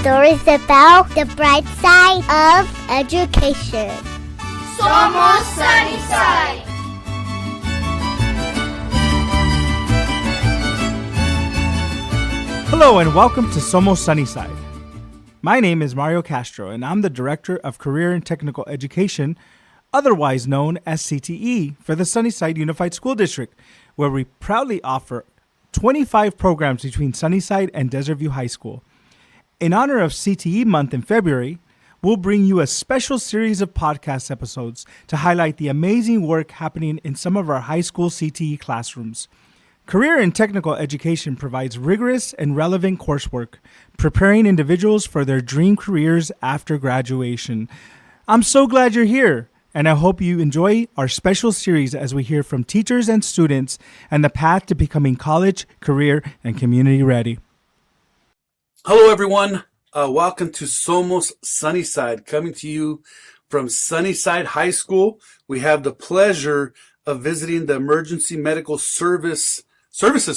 stories about the bright side of education. Somos Sunnyside! Hello and welcome to Somos Sunnyside. My name is Mario Castro and I'm the Director of Career and Technical Education, otherwise known as CTE, for the Sunnyside Unified School District, where we proudly offer 25 programs between Sunnyside and Desert View High School. In honor of CTE month in February, we'll bring you a special series of podcast episodes to highlight the amazing work happening in some of our high school CTE classrooms. Career and Technical Education provides rigorous and relevant coursework, preparing individuals for their dream careers after graduation. I'm so glad you're here, and I hope you enjoy our special series as we hear from teachers and students and the path to becoming college, career, and community ready. Hello, everyone. Welcome to Somos Sunnyside, coming to you from Sunnyside High School. We have the pleasure of visiting the Emergency Medical Services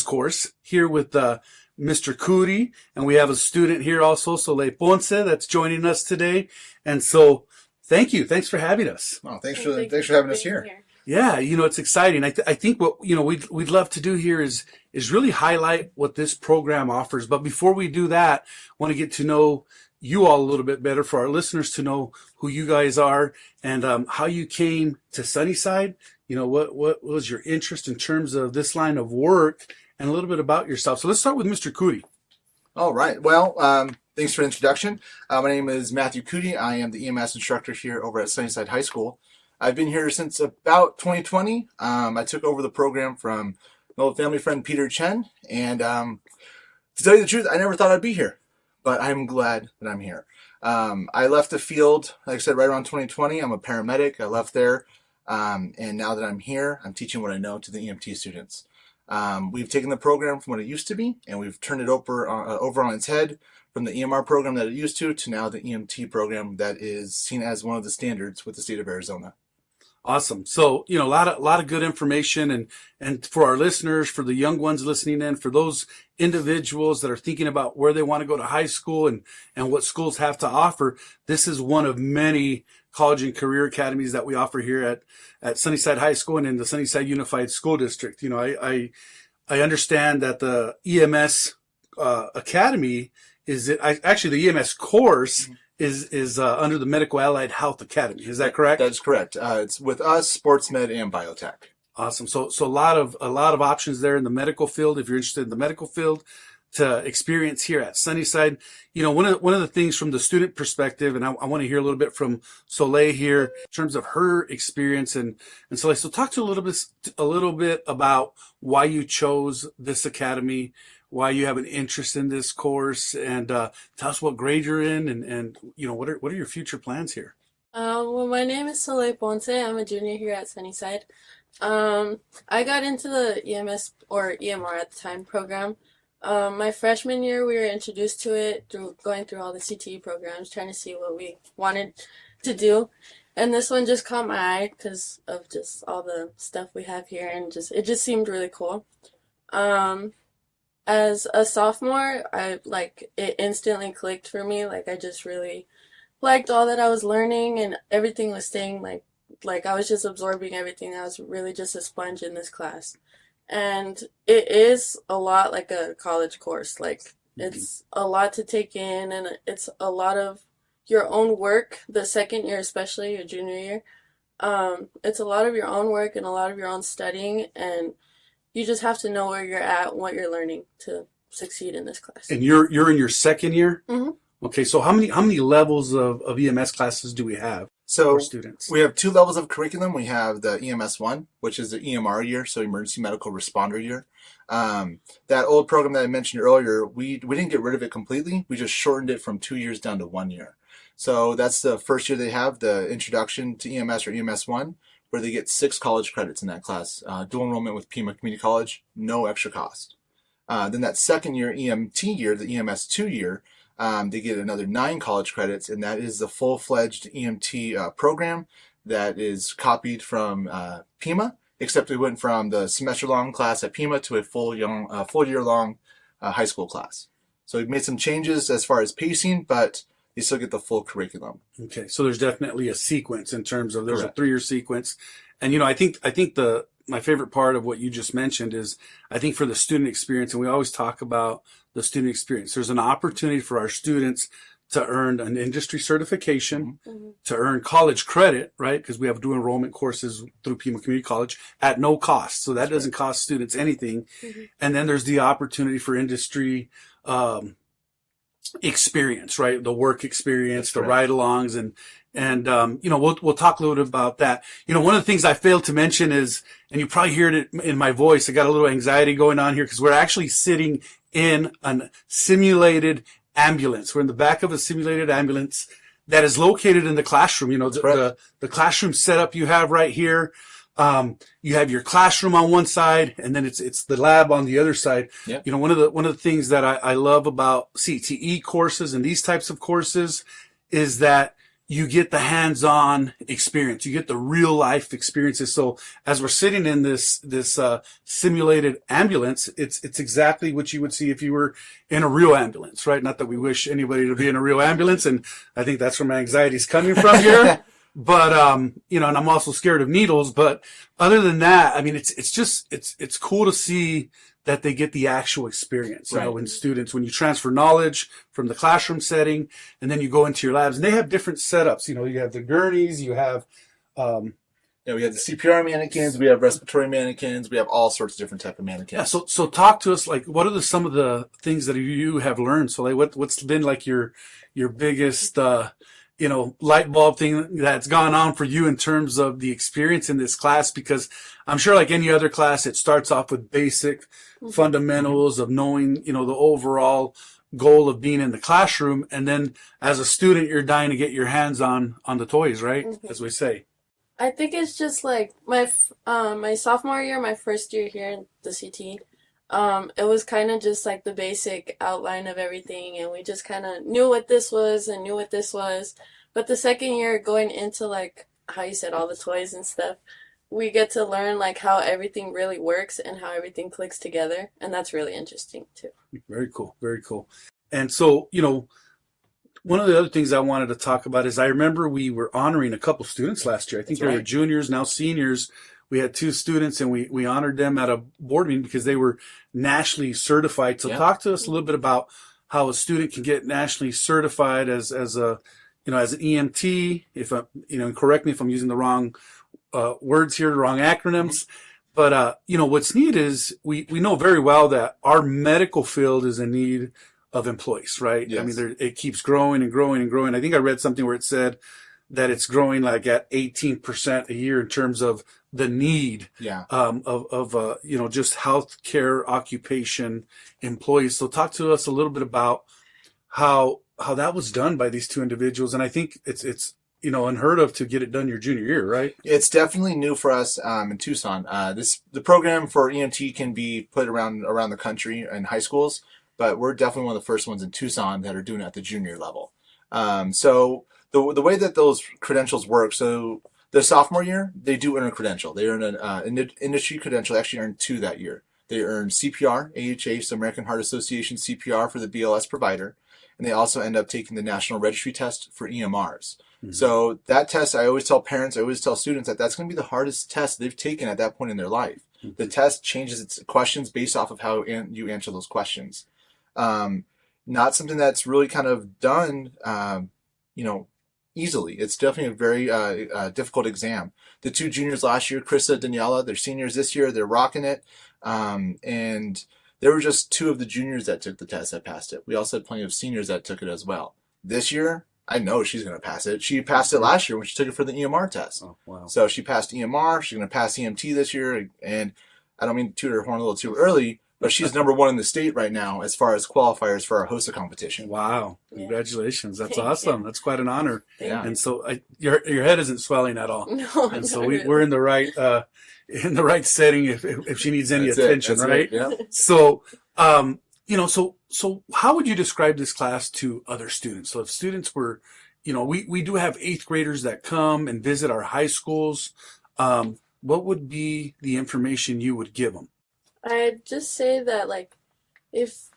course here with Mr. Coody, and we have a student here also, Soleil Ponce, that's joining us today. And so, thank you. Thanks for having us. Oh, thanks for having us here. Yeah, it's exciting. I think what we'd love to do here is really highlight what this program offers. But before we do that, I want to get to know you all a little bit better, for our listeners to know who you guys are and how you came to Sunnyside. What was your interest in terms of this line of work, and a little bit about yourself. So let's start with Mr. Coody. All right. Well, thanks for the introduction. My name is Matthew Coody. I am the EMS instructor here over at Sunnyside High School. I've been here since about 2020. I took over the program from an old family friend, Peter Chen. And to tell you the truth, I never thought I'd be here, but I'm glad that I'm here. I left the field, like I said, right around 2020. I'm a paramedic. I left there. And now that I'm here, I'm teaching what I know to the EMT students. We've taken the program from what it used to be, and we've turned it over on its head, from the EMR program that it used to now the EMT program that is seen as one of the standards with the state of Arizona. Awesome. So, a lot of good information, and for our listeners, for the young ones listening in, for those individuals that are thinking about where they want to go to high school and what schools have to offer, this is one of many college and career academies that we offer here at Sunnyside High School and in the Sunnyside Unified School District. I understand that the EMS academy actually the EMS course is under the Medical Allied Health Academy. Is that correct? That is correct. It's with us, sports med and biotech. Awesome. So a lot of options there in the medical field. If you're interested in the medical field, to experience here at Sunnyside. One of the things from the student perspective, and I want to hear a little bit from Soleil here in terms of her experience, and Soleil. So talk to a little bit about why you chose this academy, why you have an interest in this course, and tell us what grade you're in, and what are your future plans here? Well, my name is Soleil Ponce. I'm a junior here at Sunnyside. I got into the EMS, or EMR at the time, program. My freshman year, we were introduced to it through going through all the CTE programs, trying to see what we wanted to do. And this one just caught my eye because of just all the stuff we have here, and it just seemed really cool. As a sophomore, it instantly clicked for me. I just really liked all that I was learning, and everything was staying like I was just absorbing everything. I was really just a sponge in this class. And it is a lot like a college course. It's a lot to take in, and it's a lot of your own work. The second year, especially your junior year, it's a lot of your own work and a lot of your own studying, and you just have to know where you're at and what you're learning to succeed in this class. And you're in your second year? Mm-hmm. Okay, so how many levels of EMS classes do we have? So for students? We have 2 levels of curriculum. We have the EMS 1, which is the EMR year, so Emergency Medical Responder year. That old program that I mentioned earlier, we didn't get rid of it completely. We just shortened it from 2 years down to 1 year. So that's the first year they have, the Introduction to EMS, or EMS 1, where they get 6 college credits in that class. Dual enrollment with Pima Community College, no extra cost. Then that second year, EMT year, the EMS 2 year, they get another 9 college credits, and that is the full-fledged EMT program that is copied from Pima, except we went from the semester-long class at Pima to a full year-long high school class. So we've made some changes as far as pacing, but you still get the full curriculum. Okay, so there's definitely a sequence in terms of there's Correct. a 3-year sequence, and I think my favorite part of what you just mentioned is I think for the student experience, and we always talk about the student experience. There's an opportunity for our students to earn an industry certification, to earn college credit, right? Because we have dual enrollment courses through Pima Community College at no cost, so that doesn't cost students anything. And then there's the opportunity for industry experience, right? The work experience, the ride-alongs, and we'll talk a little bit about that. One of the things I failed to mention is, and you probably heard it in my voice, I got a little anxiety going on here because we're actually sitting in a simulated ambulance. We're in the back of a simulated ambulance that is located in the classroom. The classroom setup you have right here. You have your classroom on one side, and then it's the lab on the other side. Yep. One of the things that I love about CTE courses and these types of courses is that you get the hands-on experience. You get the real life experiences. So as we're sitting in this simulated ambulance, it's exactly what you would see if you were in a real ambulance, right? Not that we wish anybody to be in a real ambulance. And I think that's where my anxiety is coming from here. But, and I'm also scared of needles. But other than that, I mean, it's cool to see that they get the actual experience, in students, when you transfer knowledge from the classroom setting and then you go into your labs, and they have different setups. You have the gurneys, you have, we have the CPR mannequins, we have respiratory mannequins, we have all sorts of different type of mannequins. Yeah. So talk to us, like, what are some of the things that you have learned? So like, what's been like your biggest, light bulb thing that's gone on for you in terms of the experience in this class? Because I'm sure like any other class, it starts off with basic fundamentals of knowing, the overall goal of being in the classroom. And then as a student, you're dying to get your hands on the toys, right? As we say. I think it's just like my sophomore year, my first year here in the CT. It was kind of just like the basic outline of everything, and we just kind of knew what this was and knew what this was. But the second year, going into like how you said all the toys and stuff, we get to learn like how everything really works and how everything clicks together, and that's really interesting too. Very cool, very cool. And so, one of the other things I wanted to talk about is I remember we were honoring a couple students last year. I think they were juniors, now seniors. We had 2 students, and we honored them at a board meeting because they were nationally certified. So talk to us a little bit about how a student can get nationally certified as an EMT. If and correct me if I'm using the wrong words here, the wrong acronyms. But what's neat is we know very well that our medical field is in need of employees, right? Yes. I mean, it keeps growing and growing and growing. I think I read something where it said that it's growing like at 18% a year in terms of the need of just healthcare occupation employees. So talk to us a little bit about how that was done by these 2 individuals. And I think it's unheard of to get it done your junior year, right? It's definitely new for us in Tucson. The program for EMT can be put around the country in high schools, but we're definitely one of the first ones in Tucson that are doing it at the junior level. So the way that those credentials work, so the sophomore year, they do earn a credential. They earn an industry credential. They actually earn 2 that year. They earn CPR, AHA, so American Heart Association CPR for the BLS provider, and they also end up taking the National Registry Test for EMRs. So that test, I always tell parents, I always tell students that that's going to be the hardest test they've taken at that point in their life. The test changes its questions based off of how you answer those questions. Not something that's really kind of done, easily. It's definitely a very difficult exam. The 2 juniors last year, Krista, Daniela, they're seniors this year. They're rocking it. And there were just 2 of the juniors that took the test that passed it. We also had plenty of seniors that took it as well. This year, I know she's going to pass it. She passed it last year when she took it for the EMR test. Oh, wow. So she passed EMR. She's going to pass EMT this year. And I don't mean to toot her horn a little too early, but she's number 1 in the state right now as far as qualifiers for our HOSA competition. Wow. Congratulations. That's awesome. That's quite an honor. Yeah. And so your head isn't swelling at all. No, and so really. we're in the right setting if she needs any attention, right? Yeah. So, so how would you describe this class to other students? So if students were, we do have 8th graders that come and visit our high schools. What would be the information you would give them? I'd just say that, like, if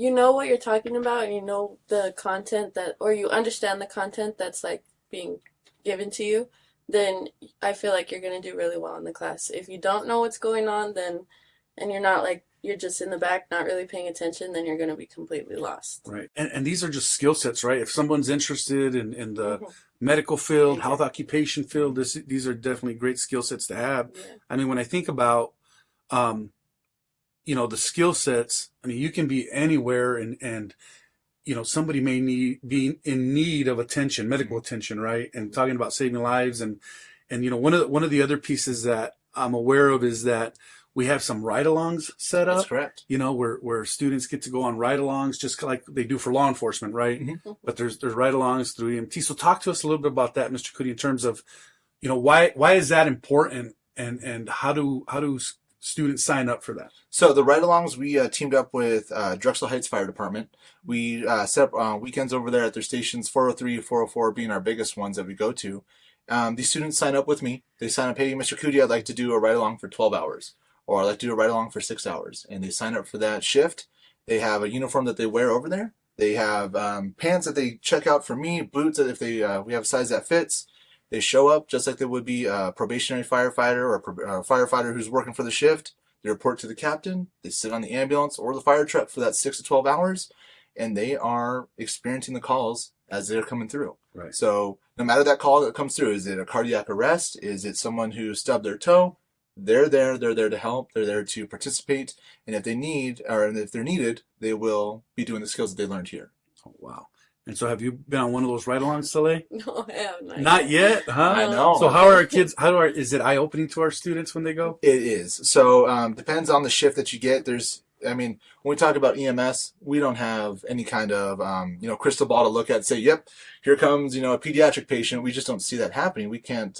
you know what you're talking about and you know the content or you understand the content that's like being given to you, then I feel like you're going to do really well in the class. If you don't know what's going on, and you're not like, you're just in the back, not really paying attention, then you're going to be completely lost. Right. And these are just skill sets, right? If someone's interested in the Mhm. medical field, health occupation field, these are definitely great skill sets to have. Yeah. I mean, when I think about, the skill sets, I mean, you can be anywhere and somebody may be in need of attention, medical attention, right? And talking about saving lives and one of the other pieces that I'm aware of is that we have some ride-alongs set up. That's correct. Where students get to go on ride-alongs just like they do for law enforcement, right? Mhm. But there's ride-alongs through EMT. So talk to us a little bit about that, Mr. Coody, in terms of, why is that important and how do students sign up for that? So the ride-alongs, we teamed up with Drexel Heights Fire Department. We set up weekends over there at their stations, 403, 404 being our biggest ones that we go to. These students sign up with me. They sign up, hey, Mr. Coody, I'd like to do a ride-along for 12 hours. Or I'd like to do a ride-along for 6 hours. And they sign up for that shift. They have a uniform that they wear over there. They have pants that they check out for me, boots that if we have a size that fits. They show up just like they would be a probationary firefighter or a firefighter who's working for the shift. They report to the captain. They sit on the ambulance or the fire truck for that 6 to 12 hours. And they are experiencing the calls as they're coming through. Right. So no matter that call that comes through, is it a cardiac arrest? Is it someone who stubbed their toe? They're there to help. They're there to participate. And if they're needed, they will be doing the skills that they learned here. Oh, wow. And so have you been on one of those ride-alongs, Soleil? No, I have not. Not yet, huh? I know. So how are our kids, is it eye-opening to our students when they go? It is. So depends on the shift that you get. When we talk about EMS, we don't have any kind of, crystal ball to look at and say, yep, here comes, a pediatric patient. We just don't see that happening. We can't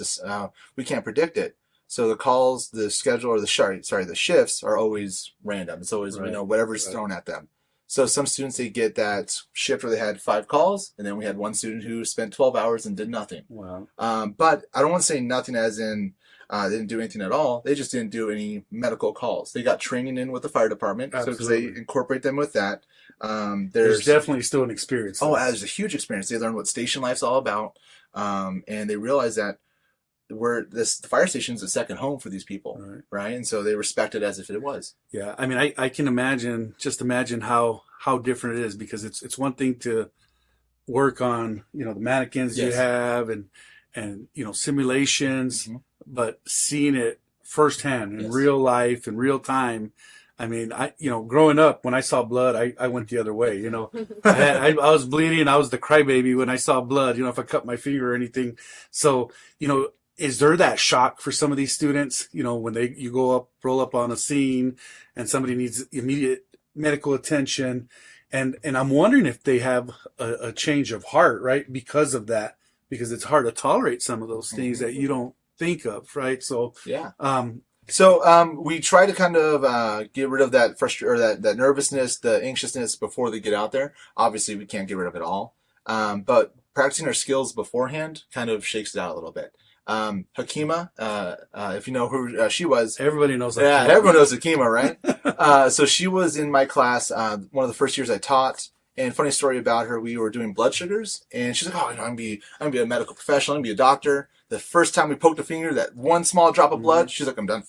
predict it. So the calls, the schedule, or the shifts are always random. It's always, whatever's thrown at them. So some students, they get that shift where they had 5 calls, and then we had one student who spent 12 hours and did nothing. Wow. But I don't want to say nothing as in they didn't do anything at all. They just didn't do any medical calls. They got training in with the fire department, so because they incorporate them with that. There's definitely still an experience. Oh, there's a huge experience. They learn what station life's all about, and they realize that the fire station is a second home for these people, right? And so they respect it as if it was. Yeah, I mean, I can imagine how different it is, because it's one thing to work on, the mannequins you have and simulations, but seeing it firsthand in real life, in real time. I mean, growing up, when I saw blood, I went the other way. I was bleeding. I was the crybaby when I saw blood. If I cut my finger or anything. So, is there that shock for some of these students? When you roll up on a scene, and somebody needs immediate medical attention, and I'm wondering if they have a change of heart, right? Because of that, because it's hard to tolerate some of those things that you don't think of, right? So yeah. So we try to kind of get rid of that that nervousness, the anxiousness before they get out there. Obviously, we can't get rid of it all, but practicing our skills beforehand kind of shakes it out a little bit. Hakima, if you know who she was. Everybody knows Hakima. Yeah, everyone knows Hakima, right? So she was in my class one of the first years I taught. And funny story about her, we were doing blood sugars, and she's like, "Oh, I'm gonna be a medical professional. I'm gonna be a doctor." The first time we poked a finger, that one small drop of blood, she's like, "I'm done."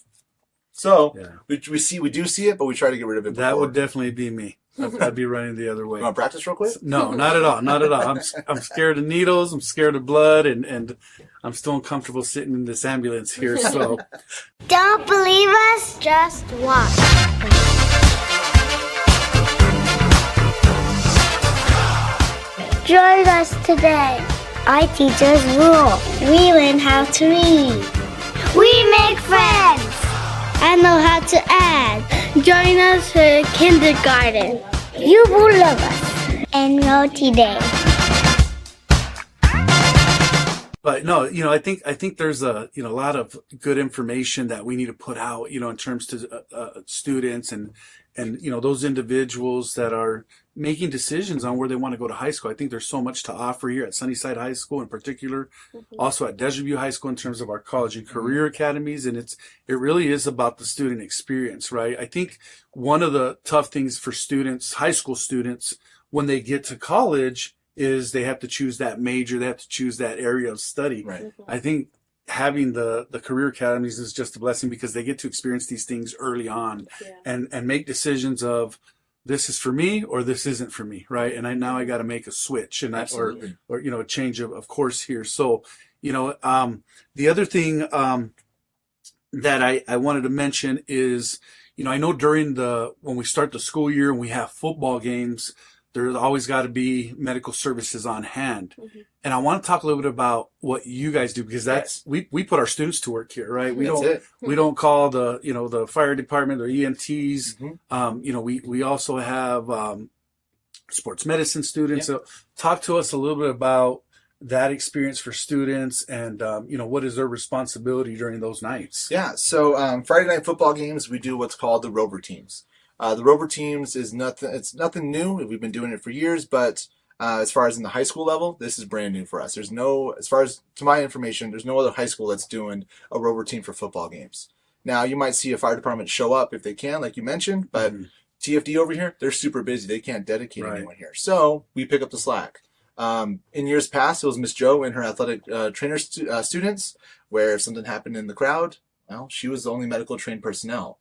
So we do see it, but we try to get rid of it. That would definitely be me. I'd be running the other way. You want to practice real quick? No, not at all. Not at all. I'm scared of needles. I'm scared of blood, and I'm still uncomfortable sitting in this ambulance here. So Don't believe us? Just watch. Join us today. Our teachers rule. We learn how to read. We make friends. I know how to add. Join us for kindergarten. You will love us. Enroll today. But no, I think there's a lot of good information that we need to put out, in terms to students and and those individuals that are making decisions on where they want to go to high school. I think there's so much to offer here at Sunnyside High School in particular, also at Desert View High School in terms of our college and career academies. And it really is about the student experience, right? I think one of the tough things for students, high school students, when they get to college is they have to choose that major, they have to choose that area of study. Right. I think having the career academies is just a blessing because they get to experience these things early on and make decisions of this is for me or this isn't for me, right? And now I got to make a switch and or a change of course here. So the other thing that I wanted to mention is I know during when we start the school year and we have football games, there's always got to be medical services on hand. And I want to talk a little bit about what you guys do because we put our students to work here, right? We don't call the fire department or EMTs. We also have sports medicine students. So talk to us a little bit about that experience for students and what is their responsibility during those nights. So Friday night football games, we do what's called the Rover teams. The Rover teams is nothing new. We've been doing it for years, but as far as in the high school level, this is brand new for us. As far as to my information, there's no other high school that's doing a Rover team for football games. Now, you might see a fire department show up if they can, like you mentioned, but TFD over here, they're super busy. They can't dedicate anyone here. So we pick up the slack. In years past, it was Miss Jo and her athletic trainer students, where if something happened in the crowd, well, she was the only medical trained personnel.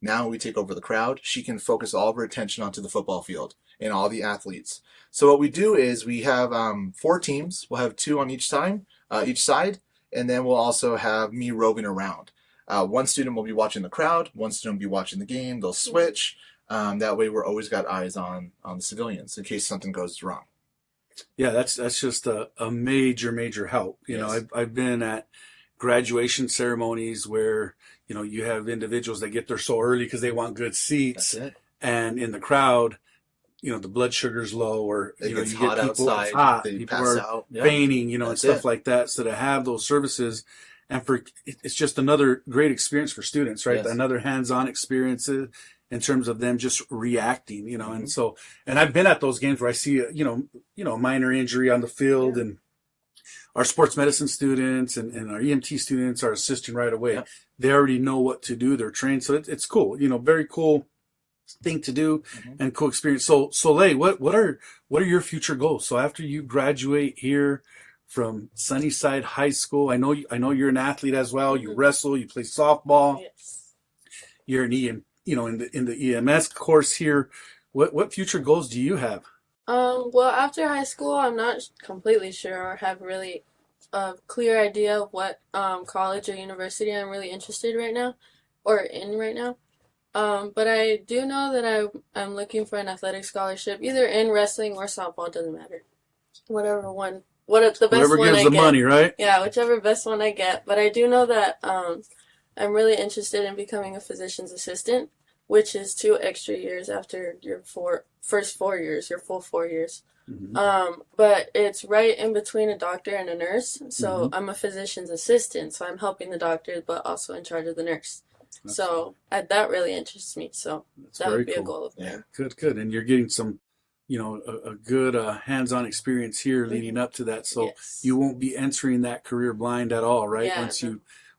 Now we take over the crowd. She can focus all of her attention onto the football field and all the athletes. So what we do is we have 4 teams. We'll have 2 on each side, and then we'll also have me roving around. One student will be watching the crowd. One student will be watching the game. They'll switch. That way we're always got eyes on the civilians in case something goes wrong. Yeah, that's just a major help. I've been at graduation ceremonies where you have individuals that get there so early because they want good seats, and in the crowd, the blood sugar's low, or it gets you hot get people, outside. it's hot, they people pass are out. fainting, and stuff like that. So to have those services, and it's just another great experience for students, right? Another hands-on experience in terms of them just reacting, and I've been at those games where I see a minor injury on the field and our sports medicine students and our EMT students are assisting right away. They already know what to do. They're trained. So it's cool, very cool thing to do and cool experience. So Soleil, what are your future goals? So after you graduate here from Sunnyside High School, I know you're an athlete as well. You wrestle, you play softball. Yes. You're an in the EMS course here. What future goals do you have? Well, after high school, I'm not completely sure or have really a clear idea of what college or university I'm really interested right now. But I do know that I'm looking for an athletic scholarship, either in wrestling or softball, doesn't matter. Whatever one, the best Whoever one I gives the get. money, right? Yeah, whichever best one I get. But I do know that I'm really interested in becoming a physician's assistant, which is 2 extra years after your first 4 years, your full 4 years. But it's right in between a doctor and a nurse. So I'm a physician's assistant. So I'm helping the doctor, but also in charge of the nurse. That really interests me. So that would be a goal of mine. Good. And you're getting some, a good hands-on experience here leading up to that. So you won't be entering that career blind at all, right?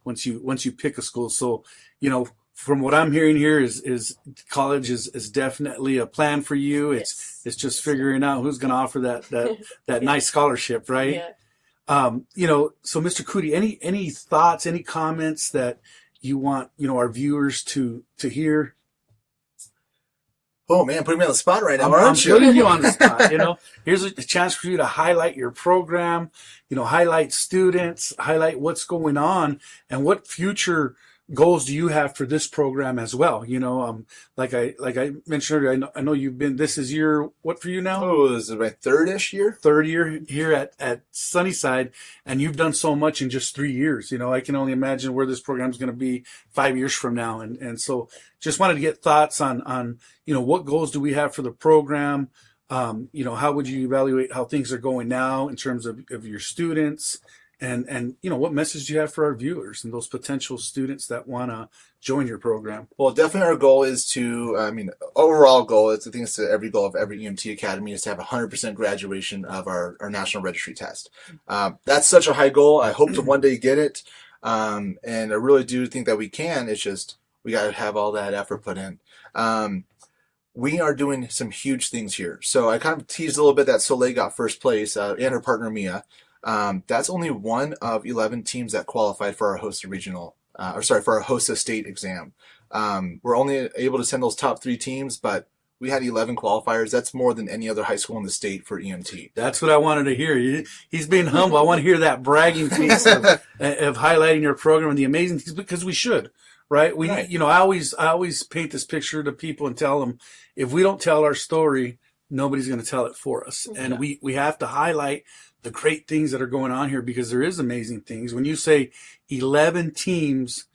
Once you pick a school. So, from what I'm hearing here is college is definitely a plan for you. It's just figuring out who's going to offer that nice scholarship, right? Yeah. So Mr. Coody, any thoughts, any comments that you want, our viewers to hear? Oh man, putting me on the spot right now, I'm putting you on the spot. Here's a chance for you to highlight your program, highlight students, highlight what's going on, and what future goals do you have for this program as well? Like I mentioned earlier, I know you've been. This is what for you now? Oh, this is my third year here at Sunnyside, and you've done so much in just 3 years. I can only imagine where this program is going to be 5 years from now, and so just wanted to get thoughts on what goals do we have for the program. How would you evaluate how things are going now in terms of your students And what message do you have for our viewers and those potential students that want to join your program? Well, definitely our goal is to, overall goal, I think it's every goal of every EMT academy is to have 100% graduation of our national registry test. That's such a high goal. I hope to one day get it. And I really do think that we can. It's just, we got to have all that effort put in. We are doing some huge things here. So I kind of teased a little bit that Soleil got first place, and her partner Mia. That's only one of 11 teams that qualified for our HOSA for our HOSA State exam. We're only able to send those top 3 teams, but we had 11 qualifiers. That's more than any other high school in the state for EMT. That's what I wanted to hear. He's being humble. I want to hear that bragging piece of highlighting your program and the amazing things, because we should, right? Right. I always paint this picture to people and tell them, if we don't tell our story, nobody's going to tell it for us. And we have to highlight the great things that are going on here, because there is amazing things. When you say 11 teams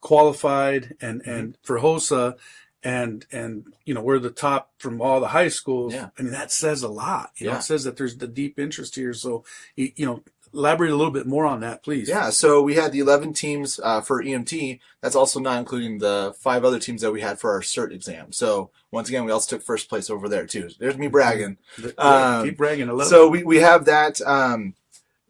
qualified and for HOSA, and we're the top from all the high schools. Yeah. I mean, that says a lot. Yeah. It says that there's the deep interest here. So, elaborate a little bit more on that, please. Yeah, so we had the 11 teams for EMT. That's also not including the 5 other teams that we had for our CERT exam. So once again, we also took first place over there too. There's me bragging. Keep bragging. I love so it. we have that.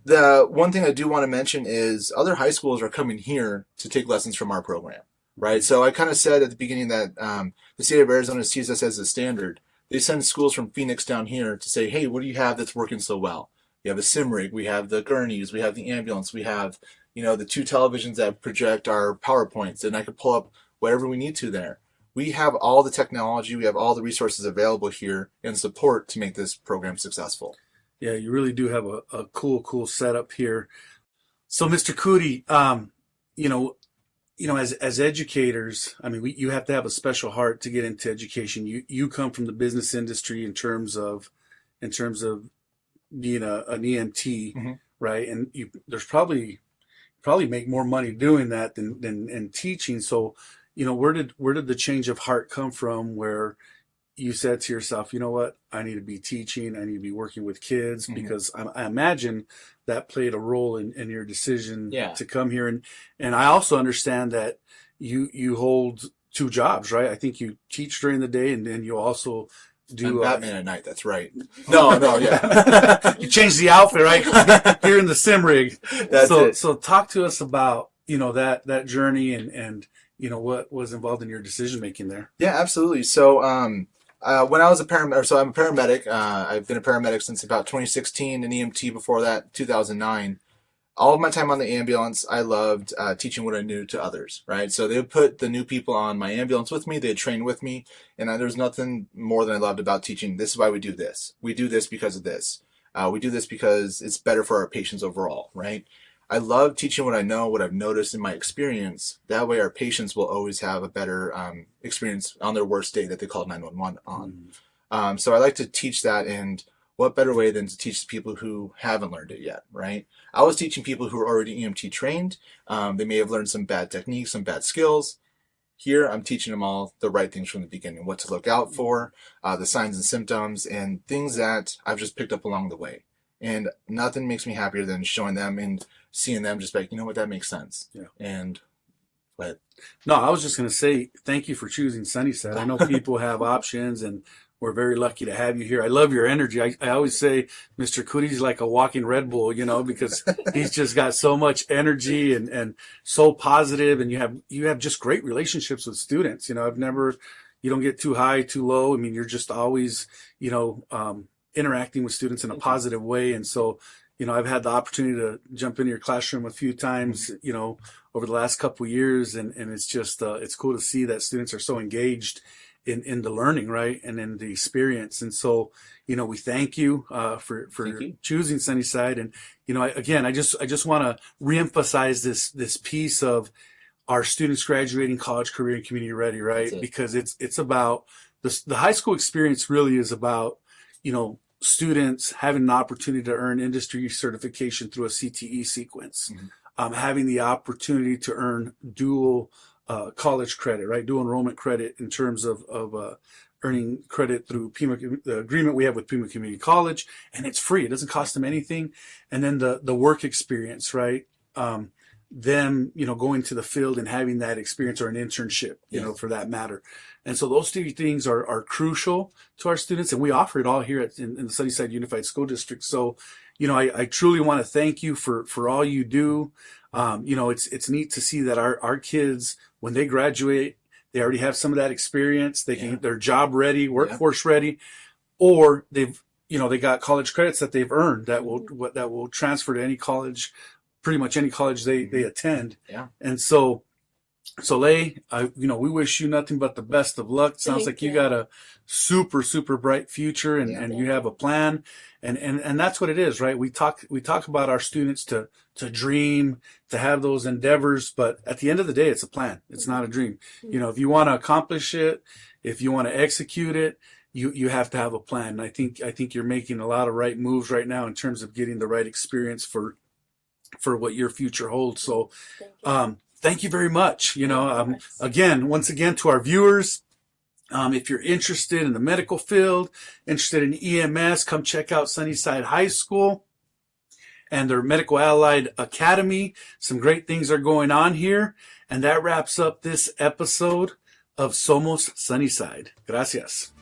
The one thing I do want to mention is other high schools are coming here to take lessons from our program, right? So I kind of said at the beginning that the state of Arizona sees us as a standard. They send schools from Phoenix down here to say, hey, what do you have that's working so well? We have a sim rig, we have the gurneys, we have the ambulance, we have, the 2 televisions that project our PowerPoints, and I could pull up whatever we need to there. We have all the technology, we have all the resources available here and support to make this program successful. Yeah, you really do have a cool setup here. So, Mr. Coody, as educators, I mean, you have to have a special heart to get into education. You come from the business industry in terms of being an EMT, Mm-hmm. right? And there's probably make more money doing that than teaching. So, where did the change of heart come from, where you said to yourself, you know what, I need to be teaching, I need to be working with kids, Mm-hmm. because I imagine that played a role in your decision to come here. And I also understand that you hold 2 jobs, right? I think you teach during the day, and then you also do Batman at night. That's right. No, yeah. you change the outfit, right? You're in the sim rig. That's it. So talk to us about that journey and what was involved in your decision making there. Yeah, absolutely. So when I was a paramedic, so I'm a paramedic. I've been a paramedic since about 2016, and EMT before that, 2009. All of my time on the ambulance, I loved teaching what I knew to others, right? So they would put the new people on my ambulance with me. They'd train with me. And there's nothing more than I loved about teaching. This is why we do this. We do this because of this. We do this because it's better for our patients overall, right? I love teaching what I know, what I've noticed in my experience. That way our patients will always have a better experience on their worst day that they call 911 on. So I like to teach that, and what better way than to teach people who haven't learned it yet, right? I was teaching people who are already EMT trained. They may have learned some bad techniques, some bad skills. Here, I'm teaching them all the right things from the beginning, what to look out for, the signs and symptoms, and things that I've just picked up along the way. And nothing makes me happier than showing them and seeing them just like, that makes sense. Yeah. But no, I was just going to say, thank you for choosing Sunnyside. I know people have options, and we're very lucky to have you here. I love your energy. I always say Mr. Coody's like a walking Red Bull, because he's just got so much energy and so positive, and you have just great relationships with students. You don't get too high, too low. I mean, you're just always, interacting with students in a positive way. And so, I've had the opportunity to jump into your classroom a few times, over the last couple of years. And it's just, it's cool to see that students are so engaged in the learning, right? And in the experience. And so, we thank you, for choosing Sunnyside. And, I just want to reemphasize this piece of our students graduating college, career, and community ready, right? Because it's about the high school experience really is about, students having an opportunity to earn industry certification through a CTE sequence, having the opportunity to earn dual college credit, right? Dual enrollment credit in terms of earning credit through Pima, the agreement we have with Pima Community College, and it's free. It doesn't cost them anything. And then the work experience, right? Them, going to the field and having that experience, or an internship, for that matter. And so those two things are crucial to our students, and we offer it all here in the Sunnyside Unified School District. So, I truly want to thank you for all you do. It's neat to see that our kids, when they graduate, they already have some of that experience. They're job ready, workforce ready, or they got college credits that they've earned that will transfer to any college, pretty much any college they attend. Yeah. And so, Soleil, we wish you nothing but the best of luck. Sounds like you got a super, super bright future, and you have a plan, and that's what it is, right? We talk about our students to dream, to have those endeavors, but at the end of the day, it's a plan. It's not a dream. If you want to accomplish it, if you want to execute it, you have to have a plan. And I think you're making a lot of right moves right now in terms of getting the right experience for what your future holds. So, thank you very much. Once again, to our viewers, if you're interested in the medical field, interested in EMS, come check out Sunnyside High School and their Medical Allied Academy. Some great things are going on here. And that wraps up this episode of Somos Sunnyside. Gracias.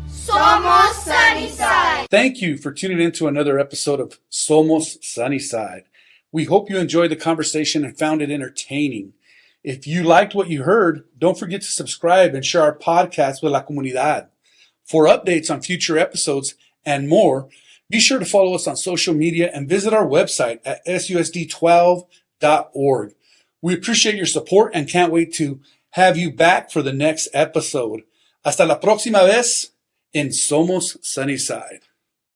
Somos Sunnyside. Thank you for tuning in to another episode of Somos Sunnyside. We hope you enjoyed the conversation and found it entertaining. If you liked what you heard, don't forget to subscribe and share our podcast with la comunidad. For updates on future episodes and more, be sure to follow us on social media and visit our website at susd12.org. We appreciate your support and can't wait to have you back for the next episode. Hasta la próxima vez en Somos Sunnyside.